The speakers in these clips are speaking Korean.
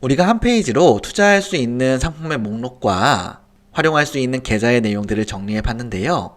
우리가 한 페이지로 투자할 수 있는 상품의 목록과 활용할 수 있는 계좌의 내용들을 정리해 봤는데요.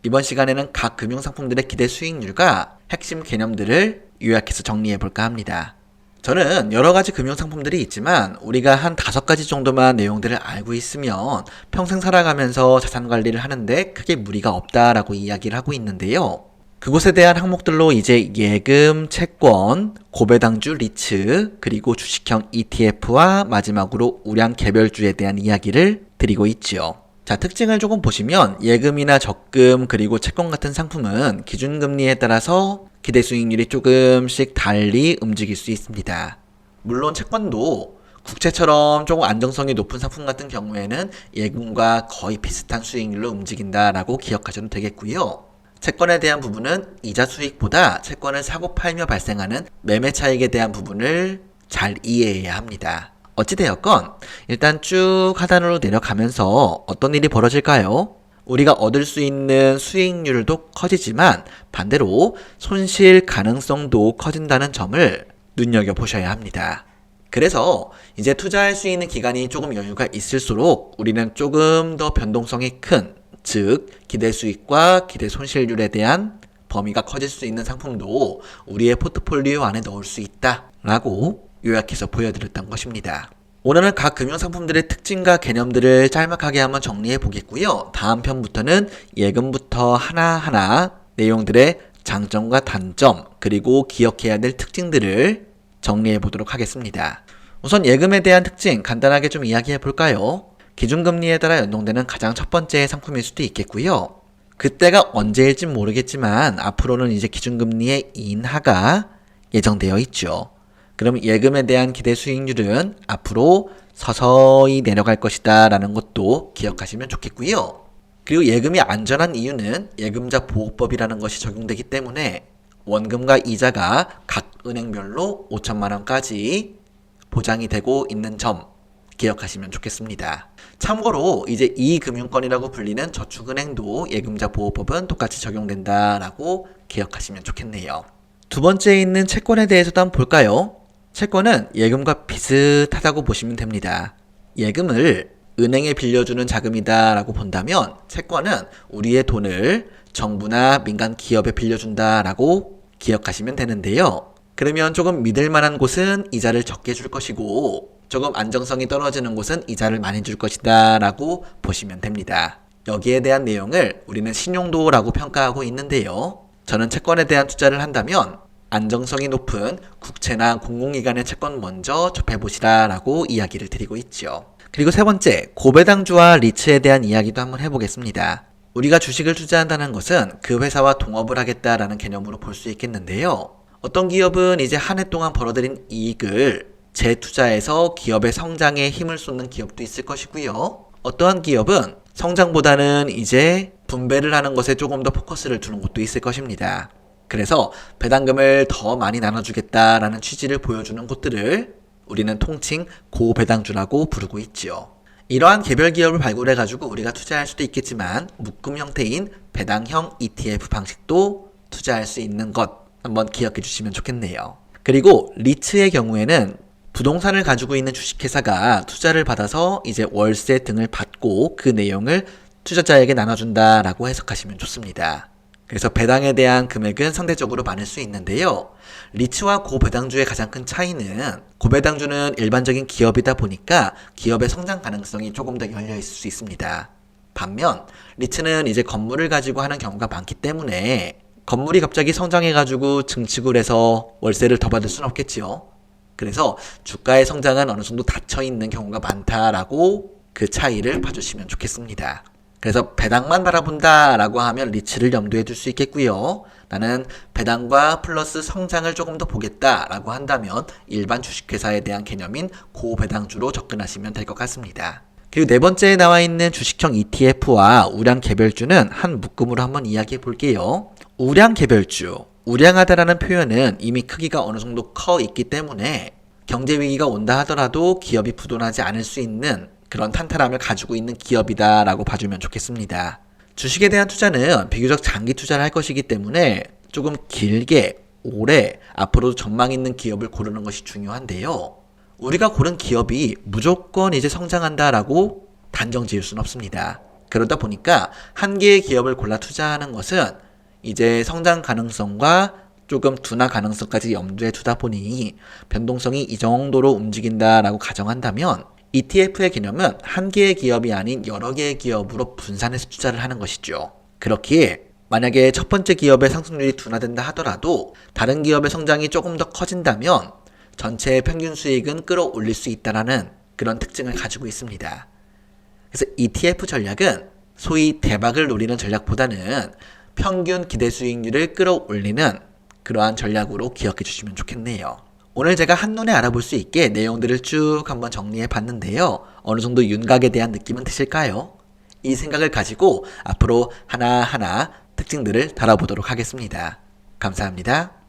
이번 시간에는 각 금융상품들의 기대 수익률과 핵심 개념들을 요약해서 정리해 볼까 합니다. 저는 여러 가지 금융상품들이 있지만 우리가 한 5가지 정도만 내용들을 알고 있으면 평생 살아가면서 자산 관리를 하는데 크게 무리가 없다라고 이야기를 하고 있는데요. 그곳에 대한 항목들로 이제 예금, 채권, 고배당주, 리츠, 그리고 주식형 ETF와 마지막으로 우량 개별주에 대한 이야기를 드리고 있죠. 자, 특징을 조금 보시면 예금이나 적금 그리고 채권 같은 상품은 기준금리에 따라서 기대 수익률이 조금씩 달리 움직일 수 있습니다. 물론 채권도 국채처럼 조금 안정성이 높은 상품 같은 경우에는 예금과 거의 비슷한 수익률로 움직인다라고 기억하셔도 되겠고요. 채권에 대한 부분은 이자 수익보다 채권을 사고 팔며 발생하는 매매 차익에 대한 부분을 잘 이해해야 합니다. 어찌되었건 일단 쭉 하단으로 내려가면서 어떤 일이 벌어질까요? 우리가 얻을 수 있는 수익률도 커지지만 반대로 손실 가능성도 커진다는 점을 눈여겨보셔야 합니다. 그래서 이제 투자할 수 있는 기간이 조금 여유가 있을수록 우리는 조금 더 변동성이 큰, 즉 기대 수익과 기대 손실률에 대한 범위가 커질 수 있는 상품도 우리의 포트폴리오 안에 넣을 수 있다라고 요약해서 보여드렸던 것입니다. 오늘은 각 금융상품들의 특징과 개념들을 짤막하게 한번 보겠고요. 보겠고요. 다음 편부터는 예금부터 하나하나 내용들의 장점과 단점 그리고 기억해야 될 특징들을 정리해 보도록 하겠습니다. 우선 예금에 대한 특징 간단하게 좀 이야기해 볼까요? 기준금리에 따라 연동되는 가장 첫 번째 상품일 수도 있겠고요. 그때가 언제일진 모르겠지만 앞으로는 이제 기준금리의 인하가 예정되어 있죠. 그럼 예금에 대한 기대 수익률은 앞으로 서서히 내려갈 것이다 라는 것도 기억하시면 좋겠고요. 그리고 예금이 안전한 이유는 예금자 보호법이라는 것이 적용되기 때문에 원금과 이자가 각 은행별로 5천만 원까지 보장이 되고 있는 점 기억하시면 좋겠습니다. 참고로 이제 이금융권이라고 불리는 저축은행도 예금자 보호법은 똑같이 적용된다라고 기억하시면 좋겠네요. 두 번째에 있는 채권에 대해서도 한번 볼까요? 채권은 예금과 비슷하다고 보시면 됩니다. 예금을 은행에 빌려주는 자금이다 라고 본다면 채권은 우리의 돈을 정부나 민간 기업에 빌려준다 라고 기억하시면 되는데요. 그러면 조금 믿을 만한 곳은 이자를 적게 줄 것이고 조금 안정성이 떨어지는 곳은 이자를 많이 줄 것이다 라고 보시면 됩니다. 여기에 대한 내용을 우리는 신용도라고 평가하고 있는데요. 저는 채권에 대한 투자를 한다면 안정성이 높은 국채나 공공기관의 채권 먼저 접해보시라 라고 이야기를 드리고 있죠. 그리고 세 번째, 고배당주와 리츠에 대한 이야기도 한번 해보겠습니다. 우리가 주식을 투자한다는 것은 그 회사와 동업을 하겠다라는 개념으로 볼 수 있겠는데요. 어떤 기업은 이제 한 해 동안 벌어들인 이익을 재투자해서 기업의 성장에 힘을 쏟는 기업도 있을 것이고요. 어떠한 기업은 성장보다는 이제 분배를 하는 것에 조금 더 포커스를 두는 곳도 있을 것입니다. 그래서 배당금을 더 많이 나눠주겠다라는 취지를 보여주는 곳들을 우리는 통칭 고배당주라고 부르고 있죠. 이러한 개별 기업을 발굴해가지고 우리가 투자할 수도 있겠지만 묶음 형태인 배당형 ETF 방식도 투자할 수 있는 것 한번 기억해 주시면 좋겠네요. 그리고 리츠의 경우에는 부동산을 가지고 있는 주식회사가 투자를 받아서 이제 월세 등을 받고 그 내용을 투자자에게 나눠준다라고 해석하시면 좋습니다. 그래서 배당에 대한 금액은 상대적으로 많을 수 있는데요. 리츠와 고배당주의 가장 큰 차이는 고배당주는 일반적인 기업이다 보니까 기업의 성장 가능성이 조금 더 열려 있을 수 있습니다. 반면 리츠는 이제 건물을 가지고 하는 경우가 많기 때문에 건물이 갑자기 성장해가지고 증축을 해서 월세를 더 받을 수는 없겠지요. 그래서 주가의 성장은 어느 정도 닫혀있는 경우가 많다라고 그 차이를 봐주시면 좋겠습니다. 그래서 배당만 바라본다라고 하면 리츠를 염두에 둘 수 있겠고요. 나는 배당과 플러스 성장을 조금 더 보겠다라고 한다면 일반 주식회사에 대한 개념인 고배당주로 접근하시면 될 것 같습니다. 그리고 네 번째에 나와 있는 주식형 ETF와 우량 개별주는 한 묶음으로 한번 이야기해 볼게요. 우량 개별주, 우량하다라는 표현은 이미 크기가 어느 정도 커 있기 때문에 경제 위기가 온다 하더라도 기업이 부도나지 않을 수 있는 그런 탄탄함을 가지고 있는 기업이다 라고 봐주면 좋겠습니다. 주식에 대한 투자는 비교적 장기 투자를 할 것이기 때문에 조금 길게 오래 앞으로도 전망 있는 기업을 고르는 것이 중요한데요. 우리가 고른 기업이 무조건 이제 성장한다라고 단정 지을 수는 없습니다. 그러다 보니까 한 개의 기업을 골라 투자하는 것은 이제 성장 가능성과 조금 둔화 가능성까지 염두에 두다 보니 변동성이 이 정도로 움직인다라고 가정한다면 ETF의 개념은 한 개의 기업이 아닌 여러 개의 기업으로 분산해서 투자를 하는 것이죠. 그렇기에 만약에 첫 번째 기업의 상승률이 둔화된다 하더라도 다른 기업의 성장이 조금 더 커진다면 전체의 평균 수익은 끌어올릴 수 있다는 그런 특징을 가지고 있습니다. 그래서 ETF 전략은 소위 대박을 노리는 전략보다는 평균 기대 수익률을 끌어올리는 그러한 전략으로 기억해 주시면 좋겠네요. 오늘 제가 한눈에 알아볼 수 있게 내용들을 쭉 한번 정리해 봤는데요. 어느 정도 윤곽에 대한 느낌은 드실까요? 이 생각을 가지고 앞으로 하나하나 특징들을 다뤄보도록 하겠습니다. 감사합니다.